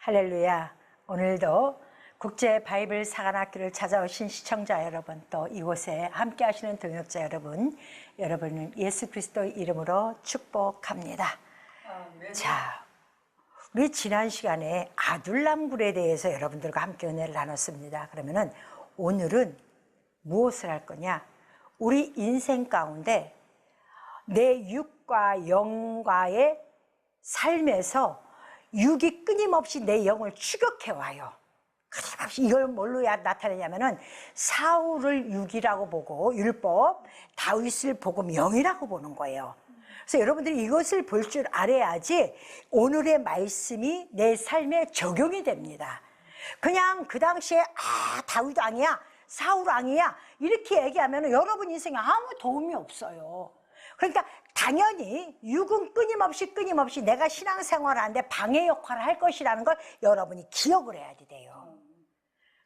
할렐루야. 오늘도 국제 바이블 사관학교를 찾아오신 시청자 여러분, 또 이곳에 함께 하시는 동역자 여러분, 여러분을 예수 그리스도의 이름으로 축복합니다. 자, 우리 지난 시간에 아둘람굴에 대해서 여러분들과 함께 은혜를 나눴습니다. 그러면은 오늘은 무엇을 할 거냐? 우리 인생 가운데 내 육과 영과의 삶에서 육이 끊임없이 내 영을 추격해와요. 끊임없이. 이걸 뭘로 나타내냐면은 사울을 육이라고 보고 율법, 다윗을 복음 영이라고 보는 거예요. 그래서 여러분들이 이것을 볼 줄 알아야지 오늘의 말씀이 내 삶에 적용이 됩니다. 그냥 그 당시에 다윗 왕이야, 사울 왕이야 이렇게 얘기하면 여러분 인생에 아무 도움이 없어요. 그러니까 당연히 육은 끊임없이 내가 신앙생활을 하는데 방해 역할을 할 것이라는 걸 여러분이 기억을 해야 돼요.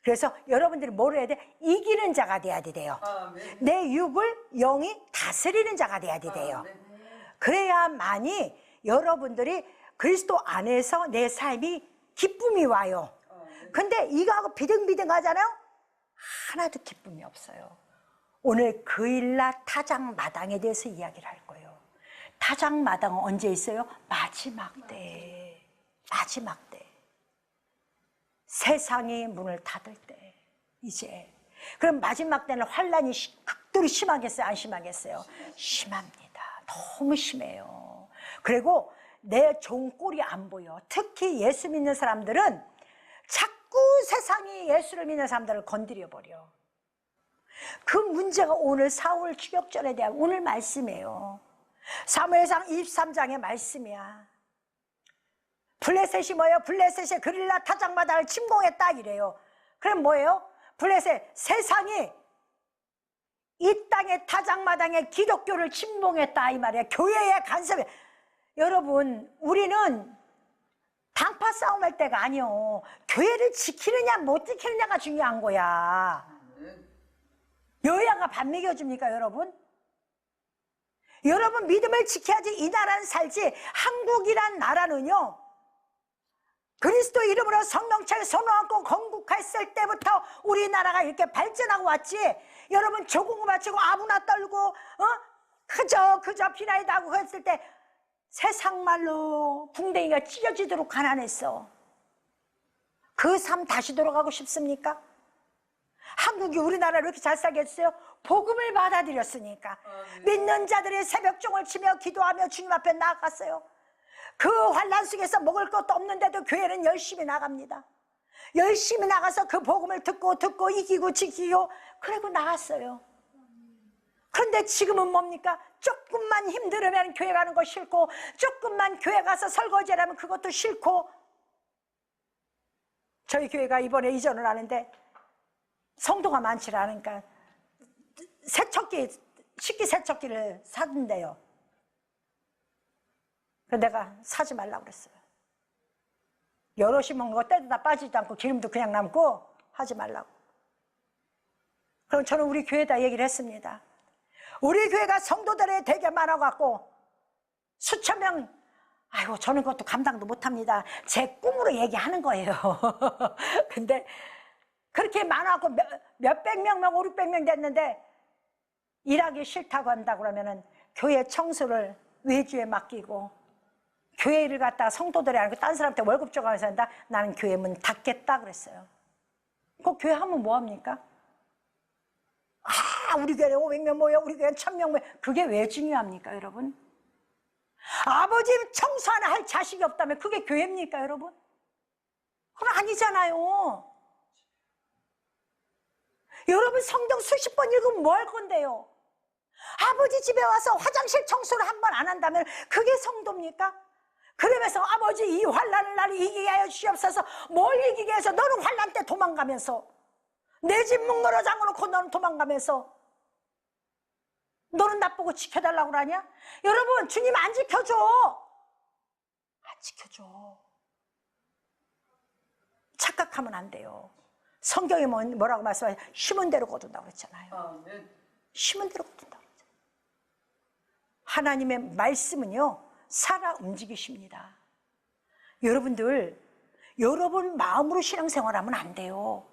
그래서 여러분들이 뭘 해야 돼? 이기는 자가 돼야 돼요. 내 육을 영이 다스리는 자가 돼야 돼요. 그래야만이 여러분들이 그리스도 안에서 내 삶이 기쁨이 와요. 근데 이거하고 비등비등 하잖아요. 하나도 기쁨이 없어요. 오늘 그일라 타작마당에 대해서 이야기를 할 거예요. 타작마당은 언제 있어요? 마지막 때. 마지막 때. 세상이 문을 닫을 때. 이제. 그럼 마지막 때는 환란이 극도로 심하겠어요? 안 심하겠어요? 심합니다. 너무 심해요. 그리고 내 종꼴이 안 보여. 특히 예수 믿는 사람들은 자꾸 세상이 예수를 믿는 사람들을 건드려 버려. 그 문제가 오늘 사울 추격전에 대한 오늘 말씀이에요. 사무엘상 23장의 말씀이야. 블레셋이 뭐예요? 블레셋이 그릴라 타작마당을 침공했다 이래요. 그럼 뭐예요? 블레셋, 세상이 이 땅의 타작마당에 기독교를 침공했다 이 말이에요. 교회의 간섭이. 여러분, 우리는 당파 싸움할 때가 아니요. 교회를 지키느냐 못 지키느냐가 중요한 거야. 여야가 밥 먹여줍니까 여러분? 여러분 믿음을 지켜야지 이 나라는 살지. 한국이란 나라는요, 그리스도 이름으로 성령체를 선언하고 건국했을 때부터 우리나라가 이렇게 발전하고 왔지. 여러분 조공을 바치고 아무나 떨고 그저 비나이다 하고 했을 때 세상 말로 궁뎅이가 찢어지도록 가난했어. 그 삶 다시 돌아가고 싶습니까? 한국이 우리나라를 이렇게 잘 살게 해주세요. 복음을 받아들였으니까. 믿는 자들이 새벽종을 치며 기도하며 주님 앞에 나아갔어요. 그 환난 속에서 먹을 것도 없는데도 교회는 열심히 나갑니다. 열심히 나가서 그 복음을 듣고 이기고 지키고 그리고 나갔어요. 그런데 지금은 뭡니까? 조금만 힘들으면 교회 가는 거 싫고, 조금만 교회 가서 설거지하면 그것도 싫고. 저희 교회가 이번에 이전을 하는데 성도가 많지 않으니까 식기세척기를 사준대요. 그래서 내가 사지 말라고 그랬어요. 여럿이 먹는 거 때도 다 빠지지도 않고 기름도 그냥 남고 하지 말라고. 그럼 저는 우리 교회에다 얘기를 했습니다. 우리 교회가 성도들이 되게 많아갖고 수천 명, 아이고 저는 그것도 감당도 못합니다. 제 꿈으로 얘기하는 거예요. 근데 그렇게 많아갖고 몇백 명, 500명 됐는데 일하기 싫다고 한다고 그러면은 교회 청소를 외주에 맡기고 교회 일을 갖다가 성도들이 아니고 딴 사람한테 월급 줘가면서 한다. 나는 교회 문 닫겠다 그랬어요. 그 교회 하면 뭐합니까? 우리 교회에 500명 모여, 우리 교회에 1000명 모여. 그게 왜 중요합니까 여러분? 아버지 청소 하나 할 자식이 없다면 그게 교회입니까 여러분? 그건 아니잖아요. 여러분 성경 수십 번 읽으면 뭐 할 건데요? 아버지 집에 와서 화장실 청소를 한 번 안 한다면 그게 성도입니까? 그러면서 아버지 이 환난을 나를 이기게 하여 주시옵소서. 뭘 이기게 해서 너는 환난 때 도망가면서 내 집 문 걸어 잠궈놓고 너는 도망가면서 너는 나보고 지켜달라고 그러냐? 여러분 주님 안 지켜줘. 안 지켜줘. 착각하면 안 돼요. 성경이 뭐라고 말씀하세요? 심은 대로 거둔다고 그랬잖아요. 심은 대로 거둔다고 그랬잖아요. 하나님의 말씀은요 살아 움직이십니다. 여러분들 여러분 마음으로 신앙생활하면 안 돼요.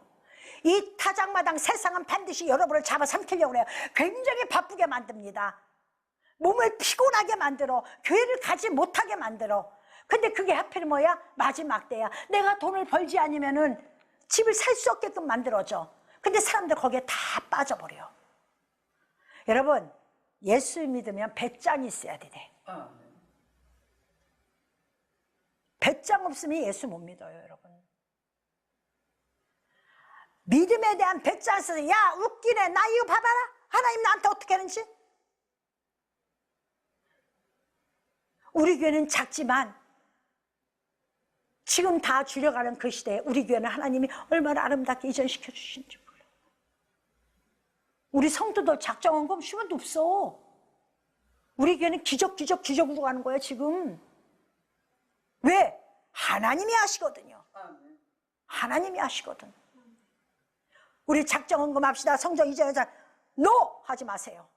이 타작마당 세상은 반드시 여러분을 잡아삼키려고 해요. 굉장히 바쁘게 만듭니다. 몸을 피곤하게 만들어, 교회를 가지 못하게 만들어. 근데 그게 하필 뭐야? 마지막 때야. 내가 돈을 벌지 않으면은 집을 살 수 없게끔 만들어져. 근데 사람들 거기에 다 빠져버려. 여러분, 예수 믿으면 배짱이 있어야 돼. 배짱 없으면 예수 못 믿어요, 여러분. 믿음에 대한 배짱 있어서, 야, 웃기네. 나 이거 봐봐라. 하나님 나한테 어떻게 하는지. 우리 교회는 작지만 지금 다 줄여가는 그 시대에 우리 교회는 하나님이 얼마나 아름답게 이전시켜 주신지 몰라. 우리 성도들 작정한 거 쉬운도 없어. 우리 교회는 기적으로 가는 거예요, 지금. 왜? 하나님이 하시거든요. 하나님이 하시거든. 우리 작정헌금 합시다. 성전 이전하자. 노! 하지 마세요.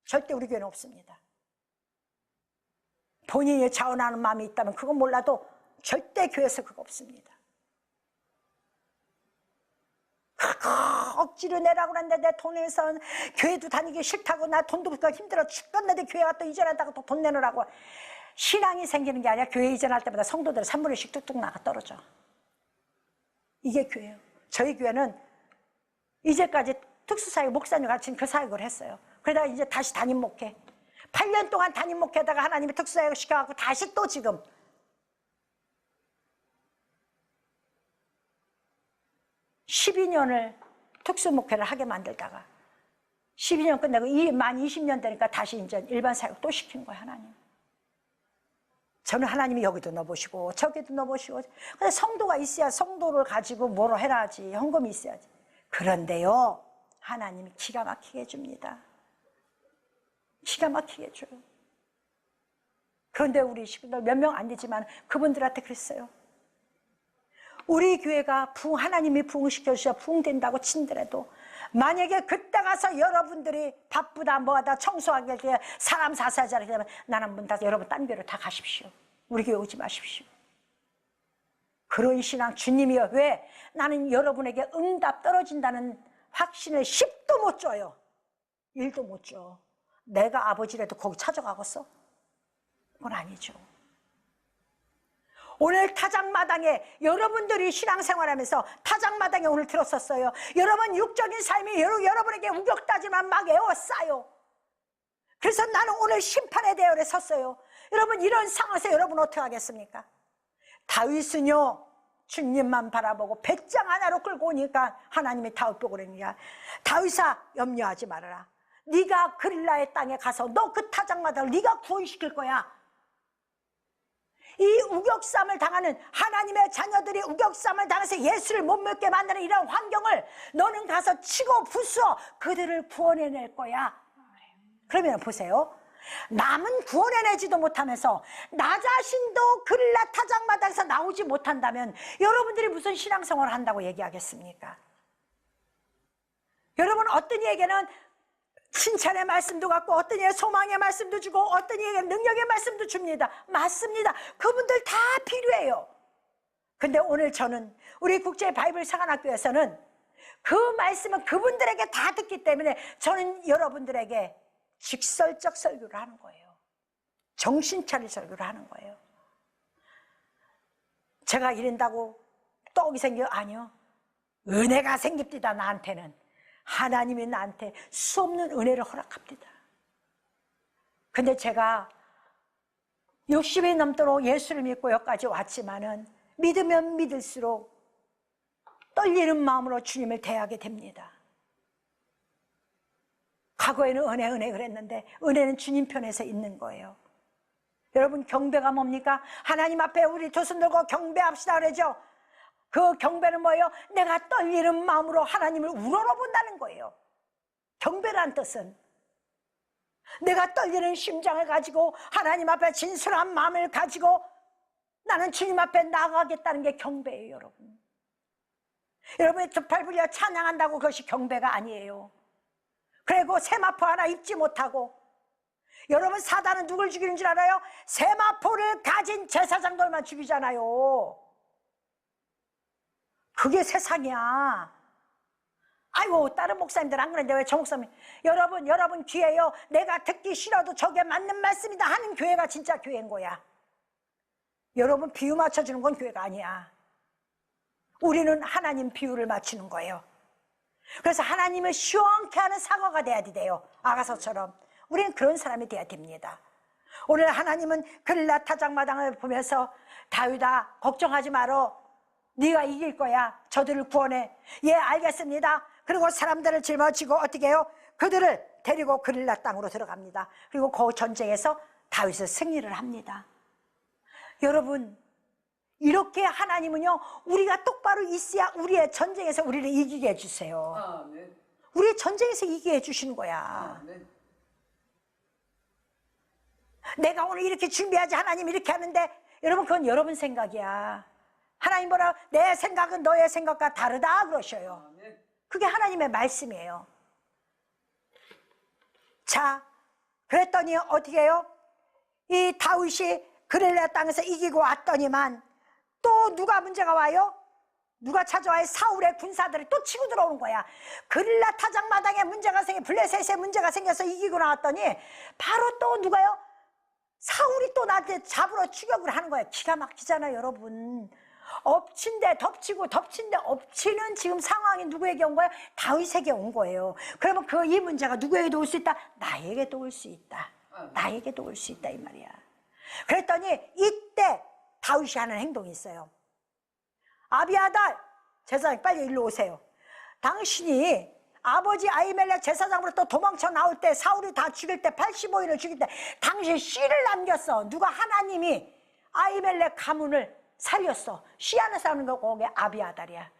절대 우리 교회는 없습니다. 본인이 자원하는 마음이 있다면 그건 몰라도 절대 교회에서 그거 없습니다. 억지로 내라고 그랬는데 내 돈에서 교회도 다니기 싫다고 나 돈도 없고 힘들어 죽겠는데 교회 가서 또 이전하다가 또 돈 내놓으라고. 신앙이 생기는 게 아니라 교회 이전할 때마다 성도들 3분의 1씩 뚝뚝 나가 떨어져. 이게 교회예요. 저희 교회는 이제까지 특수사역 목사님 가르친 그 사역을 했어요. 그러다가 이제 다시 담임 목회. 8년 동안 담임 목회하다가 하나님이 특수사역을 시켜갖고 다시 또 지금 12년을 특수 목회를 하게 만들다가 12년 끝내고 만 20년 되니까 다시 이제 일반 사역 또 시킨 거예요, 하나님. 저는 하나님이 여기도 넣어보시고 저기도 넣어보시고. 근데 성도가 있어야 성도를 가지고 뭐로 해라지. 헌금이 있어야지. 그런데요, 하나님이 기가 막히게 해줍니다. 기가 막히게 해줘요. 그런데 우리 식구들 몇 명 안 되지만 그분들한테 그랬어요. 우리 교회가 하나님이 부흥시켜 주셔 부흥된다고 친더라도 만약에 그때 가서 여러분들이 바쁘다 뭐하다 청소하게 사람 사사자리 되면 나는 문 닫아 여러분 딴 교회로 다 가십시오. 우리 교회 오지 마십시오. 그런 신앙 주님이요. 왜? 나는 여러분에게 응답 떨어진다는 확신을 10도 못 줘요. 1도 못 줘. 내가 아버지라도 거기 찾아가겠어? 그건 아니죠. 오늘 타작마당에 여러분들이 신앙생활하면서 타작마당에 오늘 들었었어요. 여러분 육적인 삶이 여러분에게 우격다지만 막 에워싸요. 그래서 나는 오늘 심판의 대열에 섰어요. 여러분 이런 상황에서 여러분 어떻게 하겠습니까? 다윗은요 주님만 바라보고 배짱 하나로 끌고 오니까 하나님이 다윗 보고 그러니까 다윗아 염려하지 말아라. 네가 그릴라의 땅에 가서 너 그 타작마당을 네가 구원시킬 거야. 이 우격쌈을 당하는 하나님의 자녀들이 우격쌈을 당해서 예수를 못 믿게 만드는 이런 환경을 너는 가서 치고 부수어 그들을 구원해낼 거야. 그러면 보세요. 남은 구원해내지도 못하면서 나 자신도 그릴라 타작마당에서 나오지 못한다면 여러분들이 무슨 신앙생활을 한다고 얘기하겠습니까? 여러분 어떤 이에게는 칭찬의 말씀도 갖고 어떤 이에게 소망의 말씀도 주고 어떤 이에게 능력의 말씀도 줍니다. 맞습니다. 그분들 다 필요해요. 근데 오늘 저는 우리 국제 바이블 사관학교에서는 그 말씀은 그분들에게 다 듣기 때문에 저는 여러분들에게 직설적 설교를 하는 거예요. 정신 차릴 설교를 하는 거예요. 제가 이런다고 떡이 생겨? 아니요. 은혜가 생깁니다. 나한테는. 하나님이 나한테 수없는 은혜를 허락합니다. 근데 제가 60이 넘도록 예수를 믿고 여기까지 왔지만은 믿으면 믿을수록 떨리는 마음으로 주님을 대하게 됩니다. 과거에는 은혜 그랬는데 은혜는 주님 편에서 있는 거예요. 여러분 경배가 뭡니까? 하나님 앞에 우리 두 손 들고 경배합시다 그러죠. 그 경배는 뭐예요? 내가 떨리는 마음으로 하나님을 우러러본다는 거예요. 경배란 뜻은 내가 떨리는 심장을 가지고 하나님 앞에 진솔한 마음을 가지고 나는 주님 앞에 나아가겠다는 게 경배예요. 여러분 여러분이 두 팔 불려 찬양한다고 그것이 경배가 아니에요. 그리고 세마포 하나 입지 못하고 여러분 사단은 누굴 죽이는 줄 알아요? 세마포를 가진 제사장들만 죽이잖아요. 그게 세상이야. 아이고 다른 목사님들 안 그러는데 왜 저 목사님, 여러분 귀에요, 내가 듣기 싫어도 저게 맞는 말씀이다 하는 교회가 진짜 교회인 거야. 여러분 비유 맞춰주는 건 교회가 아니야. 우리는 하나님 비유를 맞추는 거예요. 그래서 하나님을 시원케 하는 사과가 돼야 돼요. 아가서처럼 우리는 그런 사람이 돼야 됩니다. 오늘 하나님은 글라 타작마당을 보면서 다윗아 걱정하지 마라, 네가 이길 거야, 저들을 구원해. 예 알겠습니다. 그리고 사람들을 짊어지고 어떻게 해요? 그들을 데리고 그릴라 땅으로 들어갑니다. 그리고 그 전쟁에서 다윗은 승리를 합니다. 여러분 이렇게 하나님은요 우리가 똑바로 있어야 우리의 전쟁에서 우리를 이기게 해주세요. 아멘. 우리의 전쟁에서 이기게 해주시는 거야. 아멘. 내가 오늘 이렇게 준비하지, 하나님 이렇게 하는데, 여러분 그건 여러분 생각이야. 하나님 뭐라, 내 생각은 너의 생각과 다르다 그러셔요. 아멘. 그게 하나님의 말씀이에요. 자, 그랬더니 어떻게 해요? 이 다윗이 그릴라 땅에서 이기고 왔더니만 또 누가 문제가 와요? 누가 찾아와요? 사울의 군사들이 또 치고 들어오는 거야. 그릴라 타작마당에 문제가 블레셋에 문제가 생겨서 이기고 나왔더니 바로 또 누가요? 사울이 또 나한테 잡으러 추격을 하는 거예요. 기가 막히잖아요 여러분. 엎친 데 덮치고 덮친 데 엎치는 지금 상황이 누구에게 온 거예요? 다윗에게 온 거예요. 그러면 이 문제가 누구에게도 올 수 있다? 나에게도 올 수 있다. 나에게도 올 수 있다 이 말이야. 그랬더니 이때 다윗이 하는 행동이 있어요. 아비아달 제사장 빨리 일로 오세요. 당신이 아버지 아히멜렉 제사장으로부터 도망쳐 나올 때, 사울이 다 죽일 때, 85인을 죽일 때 당신 씨를 남겼어. 누가? 하나님이 아히멜렉 가문을 살렸어. 씨 하나 싸우는 거 그게 아비아달이야.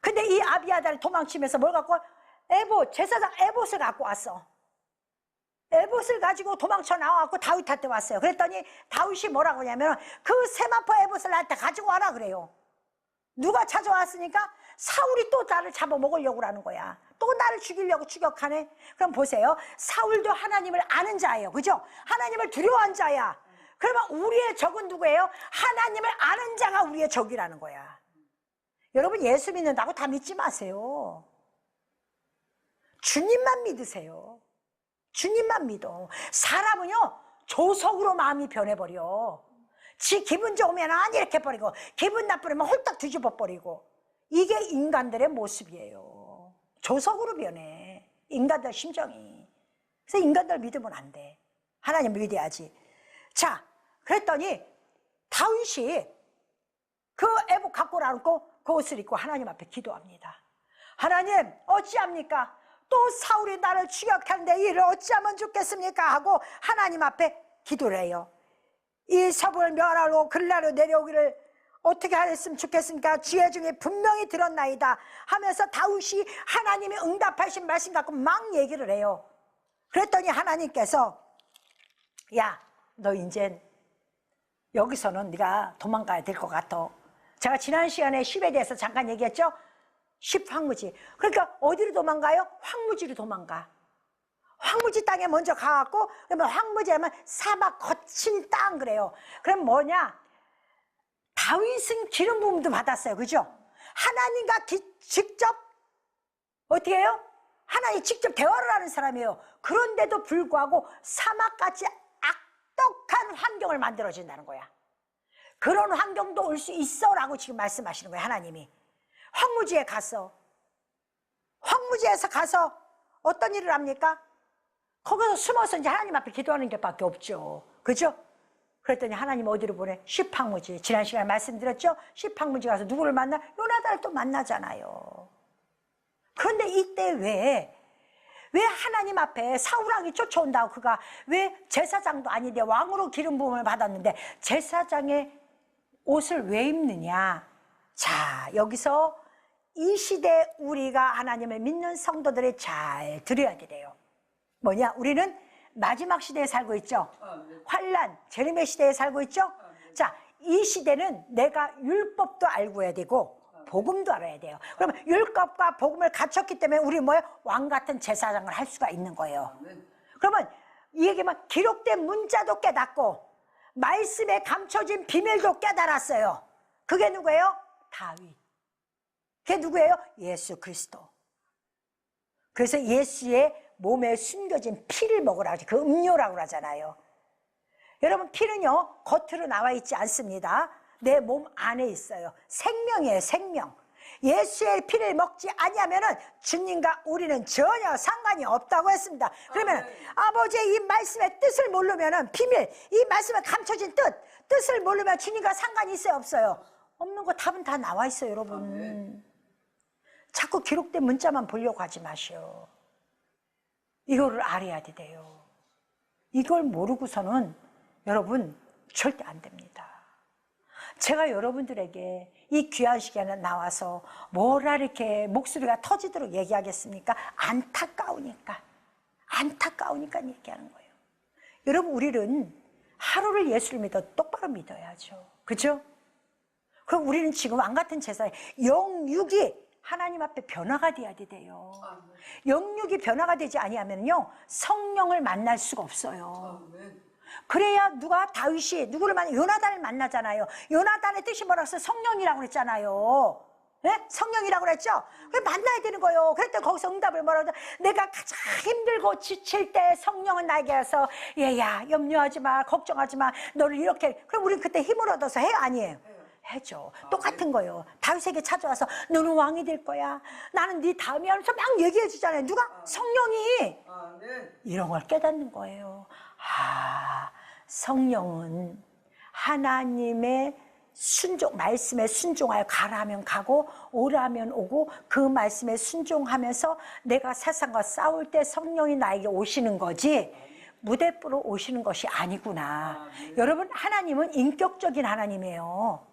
근데 이 아비아달이 도망치면서 뭘 갖고? 제사장 에봇을 갖고 왔어. 에봇을 가지고 도망쳐 나와갖고 다윗한테 왔어요. 그랬더니 다윗이 뭐라고 하냐면 그 세마포 에봇을 나한테 가지고 와라 그래요. 누가 찾아왔으니까 사울이 또 나를 잡아먹으려고 하는 거야. 또 나를 죽이려고 추격하네. 그럼 보세요. 사울도 하나님을 아는 자예요. 그죠? 하나님을 두려워한 자야. 그러면 우리의 적은 누구예요? 하나님을 아는 자가 우리의 적이라는 거야. 여러분 예수 믿는다고 다 믿지 마세요. 주님만 믿으세요. 주님만 믿어. 사람은요 조석으로 마음이 변해버려. 지 기분 좋으면 이렇게 버리고 기분 나쁘면 홀딱 뒤집어 버리고. 이게 인간들의 모습이에요. 조석으로 변해 인간들 심정이. 그래서 인간들 믿으면 안 돼. 하나님 믿어야지. 자, 그랬더니 다윗이 그 에봇 갖고 나오고 그 옷을 입고 하나님 앞에 기도합니다. 하나님 어찌합니까? 또 사울이 나를 추격하는데 이를 어찌하면 좋겠습니까? 하고 하나님 앞에 기도를 해요. 이 서부를 멸하러 글라로 내려오기를 어떻게 하랬으면 좋겠습니까? 지혜 중에 분명히 들었나이다 하면서 다윗이 하나님이 응답하신 말씀 갖고 막 얘기를 해요. 그랬더니 하나님께서 야, 너 이제 여기서는 네가 도망가야 될 것 같아. 제가 지난 시간에 10에 대해서 잠깐 얘기했죠? 10 황무지. 그러니까 어디로 도망가요? 황무지로 도망가. 황무지 땅에 먼저 가갖고, 그러면 황무지 하면 사막 거친 땅 그래요. 그럼 뭐냐? 다윗은 기름 부음도 받았어요. 그죠? 하나님과 직접 어떻게 해요? 하나님 직접 대화를 하는 사람이에요. 그런데도 불구하고 사막같이 악독한 환경을 만들어준다는 거야. 그런 환경도 올 수 있어 라고 지금 말씀하시는 거예요. 하나님이 황무지에 갔어. 황무지에서 가서 어떤 일을 합니까? 거기서 숨어서 이제 하나님 앞에 기도하는 게 밖에 없죠. 그죠? 그랬더니 하나님 어디로 보내? 십황무지. 지난 시간에 말씀드렸죠? 십황무지 가서 누구를 만나? 요나단을 또 만나잖아요. 그런데 이때 왜 하나님 앞에 사울왕이 쫓아온다고 그가 왜 제사장도 아닌데 왕으로 기름 부음을 받았는데 제사장의 옷을 왜 입느냐? 자, 여기서 이 시대 우리가 하나님을 믿는 성도들이 잘 들어야 돼요. 뭐냐? 우리는 마지막 시대에 살고 있죠. 환란, 재림의 시대에 살고 있죠. 자, 이 시대는 내가 율법도 알고 해야 되고 복음도 알아야 돼요. 그러면 율법과 복음을 갖췄기 때문에 우리 뭐예요? 왕 같은 제사장을 할 수가 있는 거예요. 그러면 이 얘기만 기록된 문자도 깨닫고 말씀에 감춰진 비밀도 깨달았어요. 그게 누구예요? 다윗. 그게 누구예요? 예수 그리스도. 그래서 예수의 몸에 숨겨진 피를 먹으라 하죠. 그 음료라고 하잖아요. 여러분, 피는요 겉으로 나와 있지 않습니다. 내 몸 안에 있어요. 생명이에요, 생명. 예수의 피를 먹지 아니하면은 주님과 우리는 전혀 상관이 없다고 했습니다. 그러면 아버지의 이 말씀의 뜻을 모르면은, 비밀, 이 말씀에 감춰진 뜻을 모르면 주님과 상관이 있어요, 없어요? 없는 거. 답은 다 나와 있어요, 여러분. 자꾸 기록된 문자만 보려고 하지 마시오. 이거를 알아야 돼요. 이걸 모르고서는 여러분 절대 안 됩니다. 제가 여러분들에게 이 귀한 시간에 나와서 뭐라 이렇게 목소리가 터지도록 얘기하겠습니까? 안타까우니까 얘기하는 거예요. 여러분, 우리는 하루를 예수를 믿어 똑바로 믿어야죠. 그죠? 그럼 우리는 지금 왕 같은 제사에 영육이 하나님 앞에 변화가 돼야 돼요. 영육이 변화가 되지 아니하면요 성령을 만날 수가 없어요. 그래야 누가 다윗이 누구를 만나? 요나단을 만나잖아요. 요나단의 뜻이 뭐라고 해서 성령이라고 그랬잖아요. 네? 성령이라고 그랬죠? 그래 만나야 되는 거예요. 그랬더니 거기서 응답을 뭐라고 하죠? 내가 가장 힘들고 지칠 때 성령은 나에게 와서 얘야 염려하지 마, 걱정하지 마, 너를 이렇게. 그럼 우리는 그때 힘을 얻어서 해요, 아니에요? 해줘. 똑같은 거예요. 다윗에게 찾아와서 너는 왕이 될 거야, 나는 네 다음이 하면서 막 얘기해 주잖아요. 누가? 성령이. 이런 걸 깨닫는 거예요. 성령은 하나님의 순종, 말씀에 순종하여 가라 하면 가고 오라 하면 오고, 그 말씀에 순종하면서 내가 세상과 싸울 때 성령이 나에게 오시는 거지 무대뽀로 오시는 것이 아니구나. 여러분, 하나님은 인격적인 하나님이에요.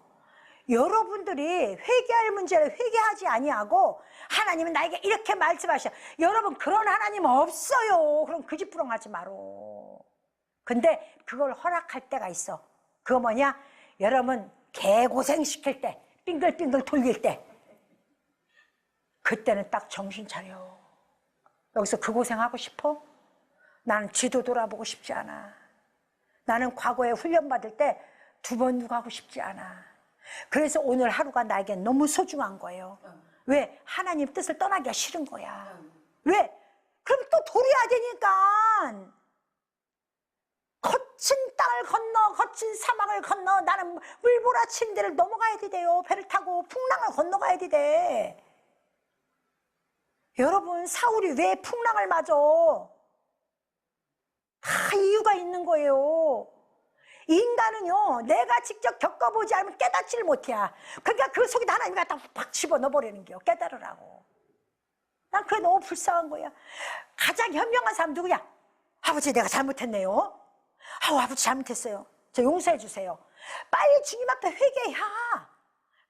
여러분들이 회개할 문제를 회개하지 아니하고 하나님은 나에게 이렇게 말씀하셔. 여러분, 그런 하나님 없어요. 그럼 그짓부렁하지 마로. 근데 그걸 허락할 때가 있어. 그거 뭐냐? 여러분, 개고생시킬 때, 빙글빙글 돌릴 때, 그때는 딱 정신 차려. 여기서 그 고생하고 싶어? 나는 뒤도 돌아보고 싶지 않아. 나는 과거에 훈련받을 때 두 번 누가 하고 싶지 않아. 그래서 오늘 하루가 나에게 너무 소중한 거예요. 왜? 하나님 뜻을 떠나기가 싫은 거야. 왜? 그럼 또 돌아야 되니까. 거친 땅을 건너, 거친 사막을 건너, 나는 물보라친 데를 넘어가야 돼요. 배를 타고 풍랑을 건너가야 돼. 여러분, 사울이 왜 풍랑을 맞아? 다 이유가 있는 거예요. 인간은요, 내가 직접 겪어보지 않으면 깨닫지를 못해. 그러니까 그 속에다 하나님이 갖다 팍 집어넣어버리는 거예요. 깨달으라고. 난 그게 너무 불쌍한 거야. 가장 현명한 사람 누구야? 아버지, 내가 잘못했네요. 아버지 잘못했어요. 저 용서해 주세요. 빨리 주님 앞에 회개해야.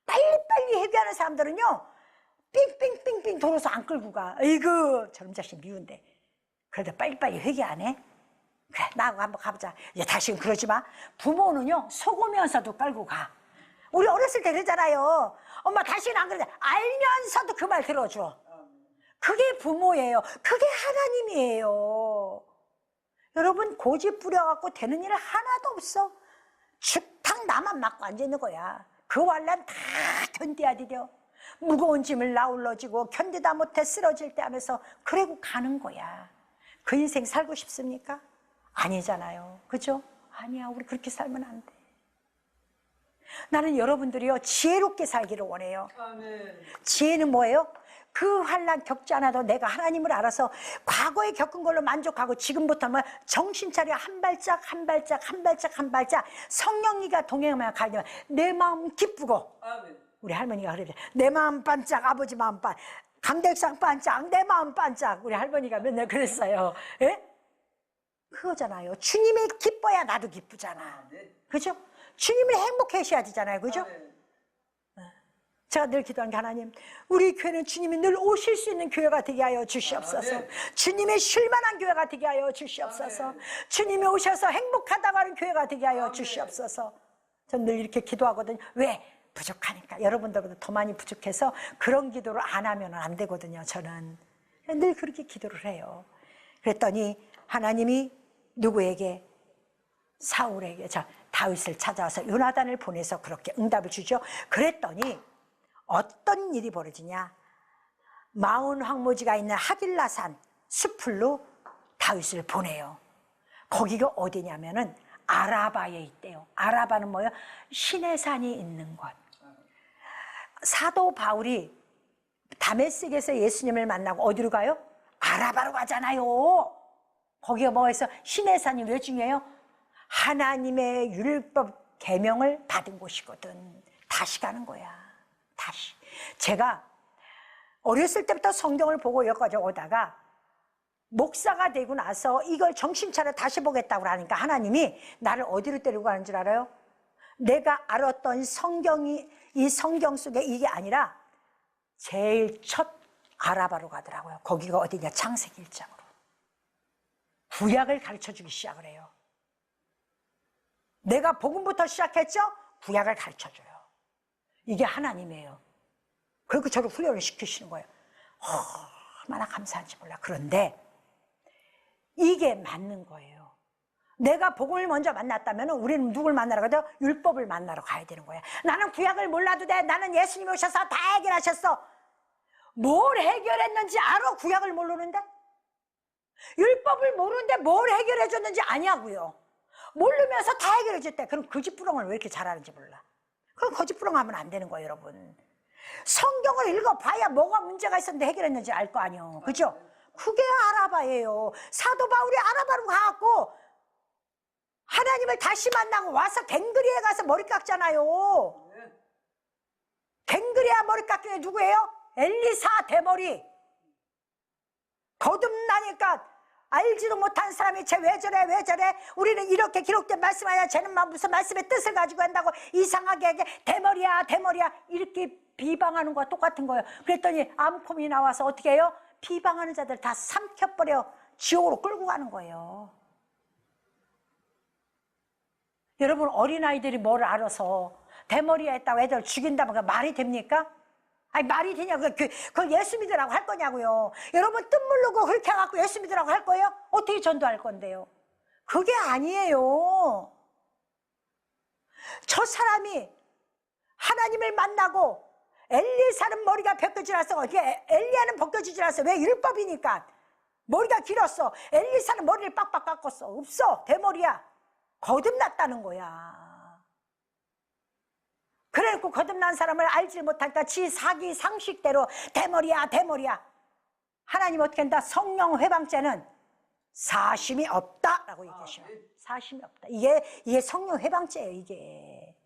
빨리빨리 회개하는 사람들은요, 삥삥삥삥 돌아서 안 끌고 가. 아이고, 저런 자식 미운데. 그래도 빨리빨리 회개 안 해? 그래, 나하고 한번 가보자. 이제 다시는 그러지 마. 부모는요, 속으면서도 끌고 가. 우리 어렸을 때 그러잖아요. 엄마 다시는 안 그러자. 알면서도 그 말 들어줘. 그게 부모예요. 그게 하나님이에요. 여러분, 고집 부려갖고 되는 일 하나도 없어. 죽탕 나만 맞고 앉아있는 거야. 그 환란 다 견뎌야 돼요. 무거운 짐을 나올러지고 견디다 못해 쓰러질 때 하면서 그러고 가는 거야. 그 인생 살고 싶습니까? 아니잖아요. 그죠? 아니야, 우리 그렇게 살면 안 돼. 나는 여러분들이요, 지혜롭게 살기를 원해요. 지혜는 뭐예요? 그 환난 겪지 않아도 내가 하나님을 알아서 과거에 겪은 걸로 만족하고 지금부터는 정신 차려 한 발짝 한 발짝 한 발짝 한 발짝 성령이가 동행하며 가면 내 마음 기쁘고. 아멘. 우리 할머니가 그러죠. 내 마음 반짝, 아버지 마음 반짝, 강대상 반짝, 내 마음 반짝. 우리 할머니가 맨날 그랬어요. 예? 그거잖아요. 주님이 기뻐야 나도 기쁘잖아. 그죠? 주님을 행복해 하셔야 되잖아요. 그죠? 제가 늘 기도하는 게, 하나님, 우리 교회는 주님이 늘 오실 수 있는 교회가 되게 하여 주시옵소서. 주님의 쉴만한 교회가 되게 하여 주시옵소서. 주님이 오셔서 행복하다고 하는 교회가 되게 하여 주시옵소서. 전 늘 이렇게 기도하거든요. 왜? 부족하니까. 여러분들보다 더 많이 부족해서 그런 기도를 안 하면 안 되거든요. 저는 늘 그렇게 기도를 해요. 그랬더니 하나님이 누구에게? 사울에게, 다윗을 찾아와서 요나단을 보내서 그렇게 응답을 주죠. 그랬더니 어떤 일이 벌어지냐? 마온 황무지가 있는 하길라산 숲으로 다윗을 보내요. 거기가 어디냐면은 아라바에 있대요. 아라바는 뭐예요? 신의 산이 있는 곳. 사도 바울이 다메섹에서 예수님을 만나고 어디로 가요? 아라바로 가잖아요. 거기가 뭐가 있어? 신의 산이 왜 중요해요? 하나님의 율법 계명을 받은 곳이거든. 다시 가는 거야. 다시. 제가 어렸을 때부터 성경을 보고 여기까지 오다가 목사가 되고 나서 이걸 정신 차려 다시 보겠다고 하니까 하나님이 나를 어디로 데리고 가는 줄 알아요? 내가 알았던 성경이 이 성경 속에 이게 아니라 제일 첫 아라바로 가더라고요. 거기가 어디냐? 창세기 1장으로. 구약을 가르쳐주기 시작을 해요. 내가 복음부터 시작했죠? 구약을 가르쳐줘요. 이게 하나님이에요. 그리고 저를 훈련을 시키시는 거예요. 얼마나 감사한지 몰라. 그런데 이게 맞는 거예요. 내가 복음을 먼저 만났다면 우리는 누굴 만나러 가도 율법을 만나러 가야 되는 거야. 나는 구약을 몰라도 돼. 나는 예수님이 오셔서 다 해결하셨어. 뭘 해결했는지 알아? 구약을 모르는데? 율법을 모르는데 뭘 해결해 줬는지 아냐고요. 모르면서 다 해결해 줬대. 그럼 거짓부렁을 왜 이렇게 잘하는지 몰라. 그럼 거짓부렁 하면 안 되는 거예요, 여러분. 성경을 읽어봐야 뭐가 문제가 있었는데 해결했는지 알 거 아니에요. 그죠? 그게 아라바예요. 사도 바울이 아라바로 가갖고 하나님을 다시 만나고 와서 갱그리에 가서 머리 깎잖아요. 갱그리아 머리 깎는 게 누구예요? 엘리사 대머리. 거듭나니까 알지도 못한 사람이 쟤 왜 저래 왜 저래, 우리는 이렇게 기록된 말씀 아니야, 쟤는 무슨 말씀의 뜻을 가지고 한다고 이상하게 대머리야 대머리야 이렇게 비방하는 거와 똑같은 거예요. 그랬더니 암콤이 나와서 어떻게 해요? 비방하는 자들 다 삼켜버려 지옥으로 끌고 가는 거예요. 여러분, 어린아이들이 뭘 알아서 대머리야 했다고 애들 죽인다면 말이 됩니까? 아니 말이 되냐고요. 그걸 예수 믿으라고 할 거냐고요. 여러분, 뜬 물르고 그렇게 해갖고 예수 믿으라고 할 거예요? 어떻게 전도할 건데요? 그게 아니에요. 저 사람이 하나님을 만나고 엘리사는 머리가 벗겨지지 않았어. 엘리야는 벗겨지지 않았어. 왜? 율법이니까. 머리가 길었어. 엘리사는 머리를 빡빡 깎았어. 없어. 대머리야. 거듭났다는 거야. 그래놓고 거듭난 사람을 알지 못하니까 지 사기 상식대로 대머리야 대머리야. 하나님 어떻게 한다? 성령 회방죄는 사심이 없다라고 얘기하셔요. 사심이 없다. 이게 성령 회방죄예요. 이게.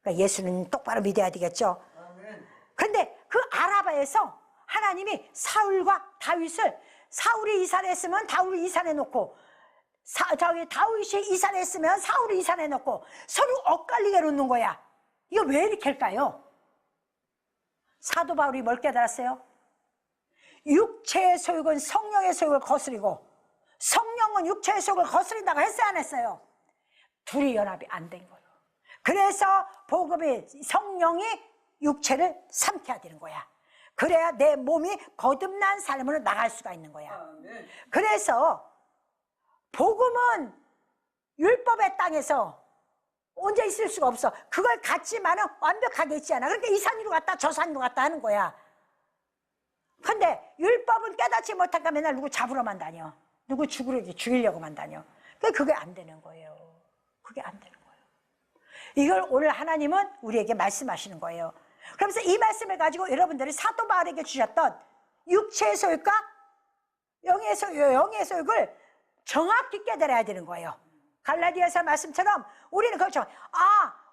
그러니까 예수는 똑바로 믿어야 되겠죠. 그런데 그 아라바에서 하나님이 사울과 다윗을, 사울이 이산했으면 다윗이 이산해 놓고 다윗이 이산했으면 사울이 이산해 놓고 서로 엇갈리게 놓는 거야. 이거 왜 이렇게 할까요? 사도 바울이 뭘 깨달았어요? 육체의 소욕은 성령의 소욕을 거스리고 성령은 육체의 소욕을 거스린다고 했어요, 안 했어요? 둘이 연합이 안 된 거예요. 그래서 복음이, 성령이 육체를 삼켜야 되는 거야. 그래야 내 몸이 거듭난 삶으로 나갈 수가 있는 거야. 그래서 복음은 율법의 땅에서 혼자 있을 수가 없어. 그걸 갖지만은 완벽하게 있지 않아. 그러니까 이 산으로 갔다 저 산으로 갔다 하는 거야. 근데 율법은 깨닫지 못하니까 맨날 누구 잡으러만 다녀. 누구 죽이려고만 다녀. 그게 안 되는 거예요. 그게 안 되는 거예요. 이걸 오늘 하나님은 우리에게 말씀하시는 거예요. 그러면서 이 말씀을 가지고 여러분들이 사도 바울에게 주셨던 육체의 소욕과 영의 소욕을 정확히 깨달아야 되는 거예요. 갈라디아서 말씀처럼 우리는 그렇죠.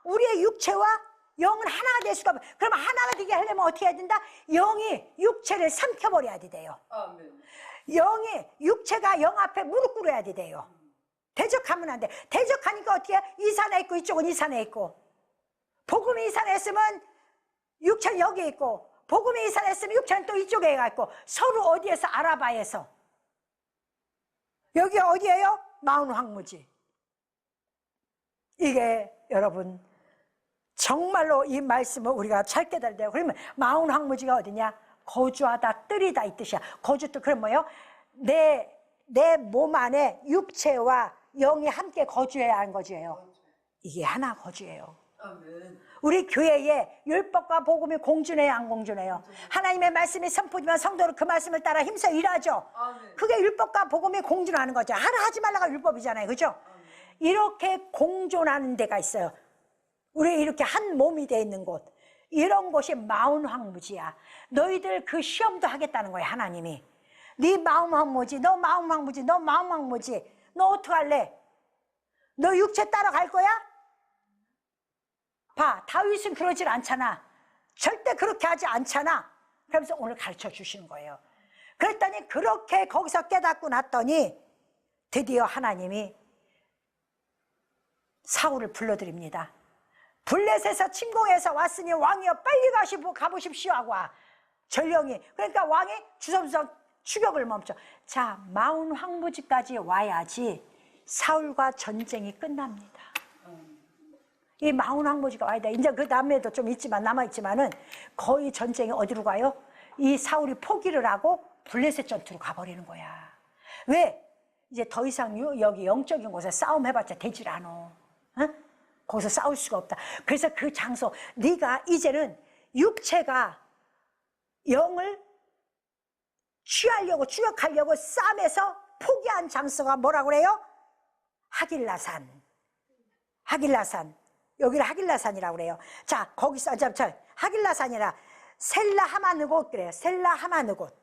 우리의 육체와 영은 하나가 될 수가 없어요. 그럼 하나가 되게 하려면 어떻게 해야 된다? 영이 육체를 삼켜버려야 돼요. 영이, 육체가 영 앞에 무릎 꿇어야 돼요. 대적하면 안 돼. 대적하니까 어떻게 해? 이 산에 있고 이쪽은 이 산에 있고, 복음이 이 산에 있으면 육체는 여기에 있고, 복음이 이 산에 있으면 육체는 또 이쪽에 가 있고, 서로 어디에서? 아라바에서. 여기 어디예요? 마온 황무지. 이게 여러분 정말로 이 말씀을 우리가 잘 깨달아야 돼요. 그러면 마온 황무지가 어디냐? 거주하다, 뜰이다 이 뜻이야. 거주뜰. 그럼 뭐예요? 내 몸 안에 육체와 영이 함께 거주해야 하는 거지예요. 이게 하나 거주예요. 우리 교회에 율법과 복음이 공존해요, 안 공존해요? 하나님의 말씀이 선포지만 성도는 그 말씀을 따라 힘써 일하죠. 그게 율법과 복음이 공존하는 거죠. 하나 하지 말라가 율법이잖아요, 그죠? 이렇게 공존하는 데가 있어요. 우리 이렇게 한 몸이 돼 있는 곳, 이런 곳이 마운황무지야. 너희들 그 시험도 하겠다는 거예요, 하나님이. 네 마음 황무지, 너 마음 황무지, 너 마음 황무지, 너 어떡할래? 너 육체 따라갈 거야? 봐, 다윗은 그러질 않잖아. 절대 그렇게 하지 않잖아. 그러면서 오늘 가르쳐 주시는 거예요. 그랬더니 그렇게 거기서 깨닫고 났더니 드디어 하나님이 사울을 불러드립니다. 블레셋에서 침공해서 왔으니 왕이여 빨리 가보십시오 하고 와. 전령이. 그러니까 왕이 주섬주섬 추격을 멈춰. 자, 마운 황무지까지 와야지 사울과 전쟁이 끝납니다. 이 마운 황무지가 와야 돼. 이제 그 다음에도 좀 있지만 남아있지만은 거의 전쟁이 어디로 가요? 이 사울이 포기를 하고 블레셋 전투로 가버리는 거야. 왜? 이제 더 이상 여기 영적인 곳에 싸움 해봤자 되질 않아. 어? 거기서 싸울 수가 없다. 그래서 그 장소, 네가 이제는 육체가 영을 취하려고 추격하려고 싸움에서 포기한 장소가 뭐라고 그래요? 하길라산. 하길라산. 여기를 하길라산이라고 그래요. 자, 거기서 하길라산이라 셀라 하마느곳 그래요. 셀라 하마느곳.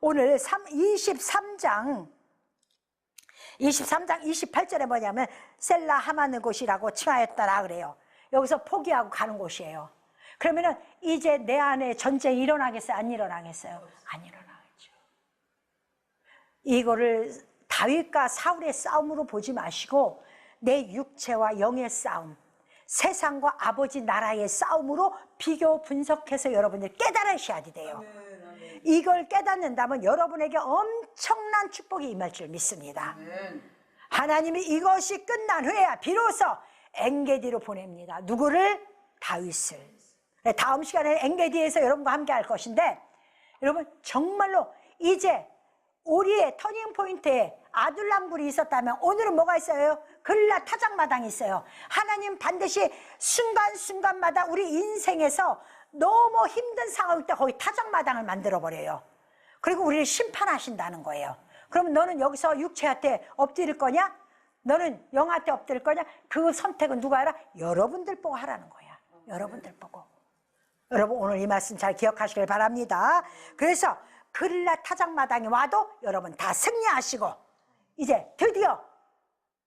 오늘 23장 28절에 뭐냐면 셀라 하마느곳이라고 칭하였더라 그래요. 여기서 포기하고 가는 곳이에요. 그러면은 이제 내 안에 전쟁이 일어나겠어요? 안 일어나겠어요? 안 일어나겠죠. 이거를 다윗과 사울의 싸움으로 보지 마시고 내 육체와 영의 싸움, 세상과 아버지 나라의 싸움으로 비교 분석해서 여러분들 깨달으셔야 돼요. 이걸 깨닫는다면 여러분에게 엄청난 축복이 임할 줄 믿습니다. 하나님이 이것이 끝난 후에야 비로소 엔게디로 보냅니다. 누구를? 다윗을. 다음 시간에 엔게디에서 여러분과 함께 할 것인데, 여러분 정말로 이제 우리의 터닝포인트에 아둘람굴이 있었다면 오늘은 뭐가 있어요? 글라 타작마당이 있어요. 하나님 반드시 순간순간마다 우리 인생에서 너무 힘든 상황일 때 거기 타작마당을 만들어버려요. 그리고 우리를 심판하신다는 거예요. 그러면 너는 여기서 육체한테 엎드릴 거냐? 너는 영한테 엎드릴 거냐? 그 선택은 누가 하라? 여러분들 보고 하라는 거야. 여러분들 보고. 여러분 오늘 이 말씀 잘 기억하시길 바랍니다. 그래서 글라 타작마당이 와도 여러분 다 승리하시고 이제 드디어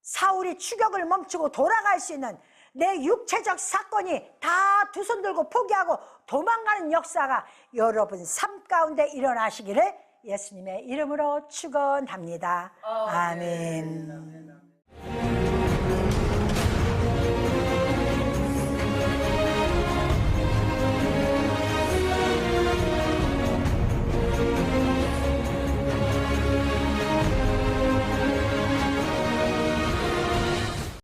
사울이 추격을 멈추고 돌아갈 수 있는 내 육체적 사건이 다 두 손 들고 포기하고 도망가는 역사가 여러분 삶 가운데 일어나시기를 예수님의 이름으로 축원합니다. 아멘.